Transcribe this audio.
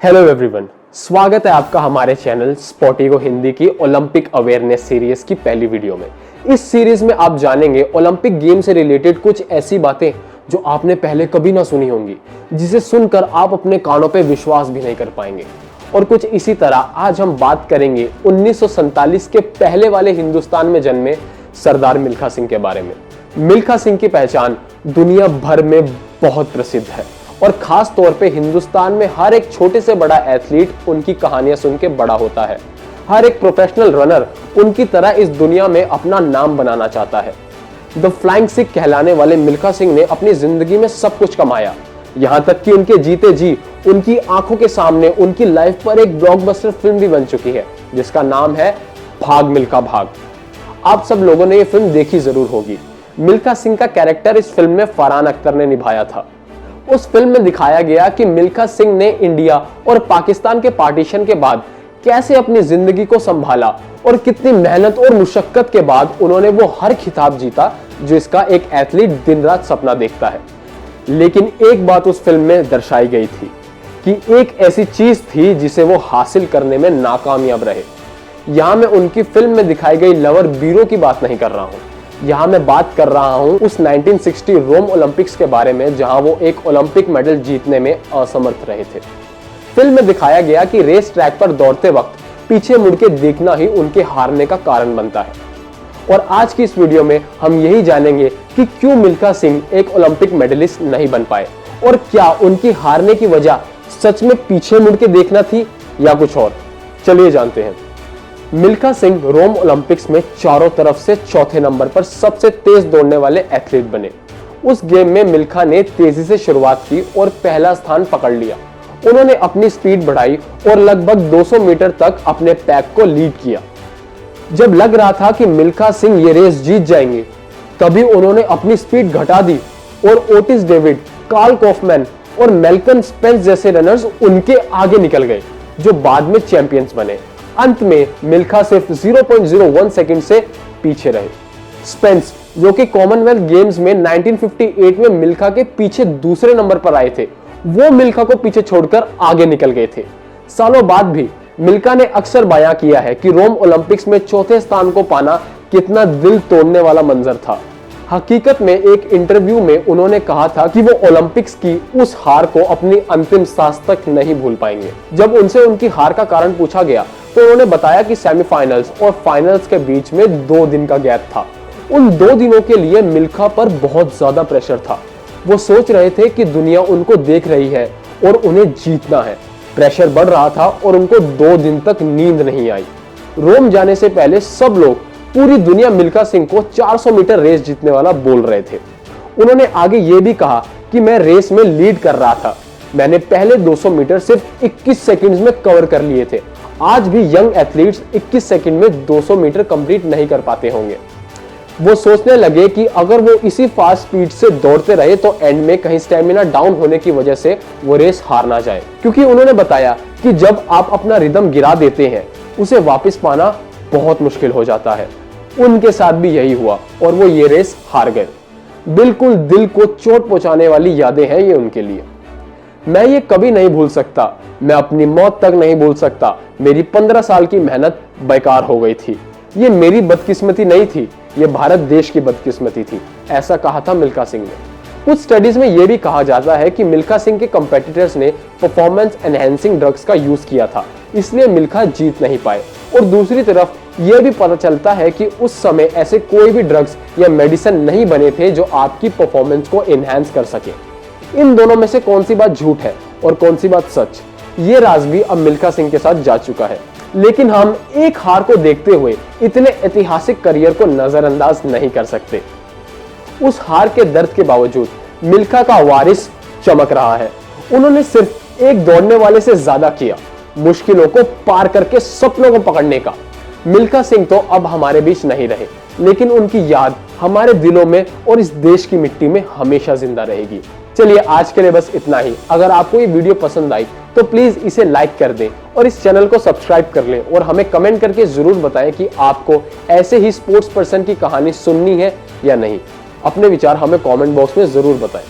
Hello everyone, स्वागत है आपका हमारे चैनल स्पोर्टिगो हिंदी की ओलंपिक अवेयरनेस सीरीज की पहली वीडियो में। इस सीरीज में आप जानेंगे ओलंपिक गेम से रिलेटेड कुछ ऐसी बातें जो आपने पहले कभी ना सुनी होंगी, जिसे सुनकर आप अपने कानों पे विश्वास भी नहीं कर पाएंगे। और कुछ इसी तरह आज हम बात करेंगे 1947 के पहले वाले हिंदुस्तान में जन्मे सरदार मिल्खा सिंह के बारे में। मिल्खा सिंह की पहचान दुनिया भर में बहुत प्रसिद्ध है और खास तौर पे हिंदुस्तान में हर एक छोटे से बड़ा एथलीट उनकी कहानियां सुन के बड़ा होता है। हर एक प्रोफेशनल रनर उनकी तरह इस दुनिया में अपना नाम बनाना चाहता है। द फ्लाइंग सिख कहलाने वाले मिल्खा सिंह ने अपनी जिंदगी में सब कुछ कमाया, यहाँ तक कि उनके जीते जी उनकी आंखों के सामने उनकी लाइफ पर एक ब्लॉकबस्टर फिल्म भी बन चुकी है, जिसका नाम है भाग मिल्खा भाग। आप सब लोगों ने ये फिल्म देखी जरूर होगी। मिल्खा सिंह का कैरेक्टर इस फिल्म में फरहान अख्तर ने निभाया था। उस फिल्म में दिखाया गया कि मिल्खा सिंह ने इंडिया और पाकिस्तान के पार्टीशन के बाद कैसे अपनी जिंदगी को संभाला और कितनी मेहनत और मुशक्कत के बाद उन्होंने वो हर खिताब जीता जो इसका एक एथलीट दिन रात सपना देखता है। लेकिन एक बात उस फिल्म में दर्शाई गई थी कि एक ऐसी चीज थी जिसे वो हासिल करने में नाकामयाब रहे। यहां मैं उनकी फिल्म में दिखाई गई लवर बीरो की बात नहीं कर रहा हूं, यहाँ मैं बात कर रहा हूँ उस 1960 रोम ओलंपिक्स के बारे में, जहाँ वो एक ओलंपिक मेडल जीतने में असमर्थ रहे थे। फिल्म में दिखाया गया कि रेस ट्रैक पर दौड़ते वक्त पीछे मुड़ के देखना ही उनके हारने का कारण बनता है। और आज की इस वीडियो में हम यही जानेंगे कि क्यों मिल्खा सिंह एक ओलंपिक मेडलिस्ट नहीं बन पाए और क्या उनकी हारने की वजह सच में पीछे मुड़ के देखना थी या कुछ और। चलिए जानते हैं। मिल्खा सिंह रोम ओलंपिक्स में चारों तरफ से चौथे नंबर पर सबसे तेज दौड़ने वाले एथलीट बने। उस गेम में मिल्खा ने तेजी से शुरुआत की और पहला स्थान पकड़ लिया। उन्होंने अपनी स्पीड बढ़ाई और लगभग 200 मीटर तक अपने पैक को लीड किया। जब लग रहा था कि मिल्खा सिंह ये रेस जीत जाएंगे, तभी उन्होंने अपनी स्पीड घटा दी और ओटिस डेविड, कार्ल कॉफमैन और मेल्कम स्पेंस जैसे रनर्स उनके आगे निकल गए, जो बाद में चैंपियंस बने। अंत में मिल्खा सिर्फ 0.01 सेकंड से पीछे रहे। स्पेंस, जो कि कॉमनवेल्थ गेम्स में 1958 में मिल्खा के पीछे दूसरे नंबर पर आए थे, वो मिल्खा को पीछे छोड़कर आगे निकल गए थे। सालों बाद भी मिल्खा ने अक्सर बयां किया है कि रोम ओलंपिक्स में चौथे स्थान को पाना कितना दिल तोड़ने वाला मंजर था। हकीकत में एक इंटरव्यू में उन्होंने कहा था कि वो ओलंपिक्स की उस हार को अपनी अंतिम सांस तक नहीं भूल पाएंगे। जब उनसे उनकी हार का कारण पूछा गया तो उन्होंने बताया कि सेमीफाइनल्स और फाइनल्स के बीच में 2 दिन का गैप था। उन 2 दिनों के लिए मिल्खा पर बहुत ज्यादा प्रेशर था। वो सोच रहे थे कि दुनिया उनको देख रही है और उन्हें जीतना है। प्रेशर बढ़ रहा था और उनको 2 दिन तक नींद नहीं आई। रोम जाने से पहले सब लोग, पूरी दुनिया मिल्खा सिंह को 400 मीटर रेस जीतने वाला बोल रहे थे। उन्होंने आगे ये भी कहा कि मैं रेस में लीड कर रहा था। मैंने पहले 200 मीटर सिर्फ 21 सेकंड्स में कवर कर लिए थे। आज भी यंग एथलीट्स 21 सेकंड में 200 मीटर कंप्लीट नहीं कर पाते होंगे। वो सोचने लगे कि अगर वो इसी फास्ट स्पीड से दौड़ते रहे तो एंड में कहीं स्टेमिना डाउन होने की वजह से वो रेस हार ना जाए, क्योंकि उन्होंने बताया कि जब आप अपना रिदम गिरा देते हैं, उसे वापस पाना बहुत मुश्किल हो जाता है। उनके साथ भी यही हुआ और वो ये रेस हार गए। बिल्कुल दिल को चोट पहुंचाने वाली यादें हैं ये उनके लिए। मैं ये कभी नहीं भूल सकता, मैं अपनी मौत तक नहीं भूल सकता। मेरी 15 साल की मेहनत बेकार हो गई थी। ये मेरी बदकिस्मती नहीं थी, ये भारत देश की बदकिस्मती थी, ऐसा कहा था मिल्खा सिंह ने। कुछ स्टडीज में यह भी कहा जाता है कि मिल्खा सिंह के कंपेटिटर्स ने परफॉर्मेंस एनहेंसिंग ड्रग्स का यूज किया था, इसलिए मिल्खा जीत नहीं पाए। और दूसरी तरफ यह भी पता चलता है कि उस समय ऐसे कोई भी ड्रग्स या मेडिसिन नहीं बने थे जो आपकी परफॉर्मेंस को एनहांस कर सके। इन दोनों में से कौन सी बात झूठ है और कौन सी बात सच, ये राज भी अब मिल्खा सिंह के साथ जा चुका है। लेकिन हम एक हार को देखते हुए इतने ऐतिहासिक करियर को नजरअंदाज नहीं कर सकते। उस हार के दर्द के बावजूद मिल्खा का वारिस चमक रहा है। उन्होंने सिर्फ एक दौड़ने वाले से ज्यादा किया, मुश्किलों को पार करके सपनों को पकड़ने का। मिल्खा सिंह तो अब हमारे बीच नहीं रहे, लेकिन उनकी याद हमारे दिलों में और इस देश की मिट्टी में हमेशा जिंदा रहेगी। चलिए आज के लिए बस इतना ही। अगर आपको ये वीडियो पसंद आई तो प्लीज इसे लाइक कर दें और इस चैनल को सब्सक्राइब कर लें और हमें कमेंट करके जरूर बताएं कि आपको ऐसे ही स्पोर्ट्स पर्सन की कहानी सुननी है या नहीं। अपने विचार हमें कमेंट बॉक्स में जरूर बताएं।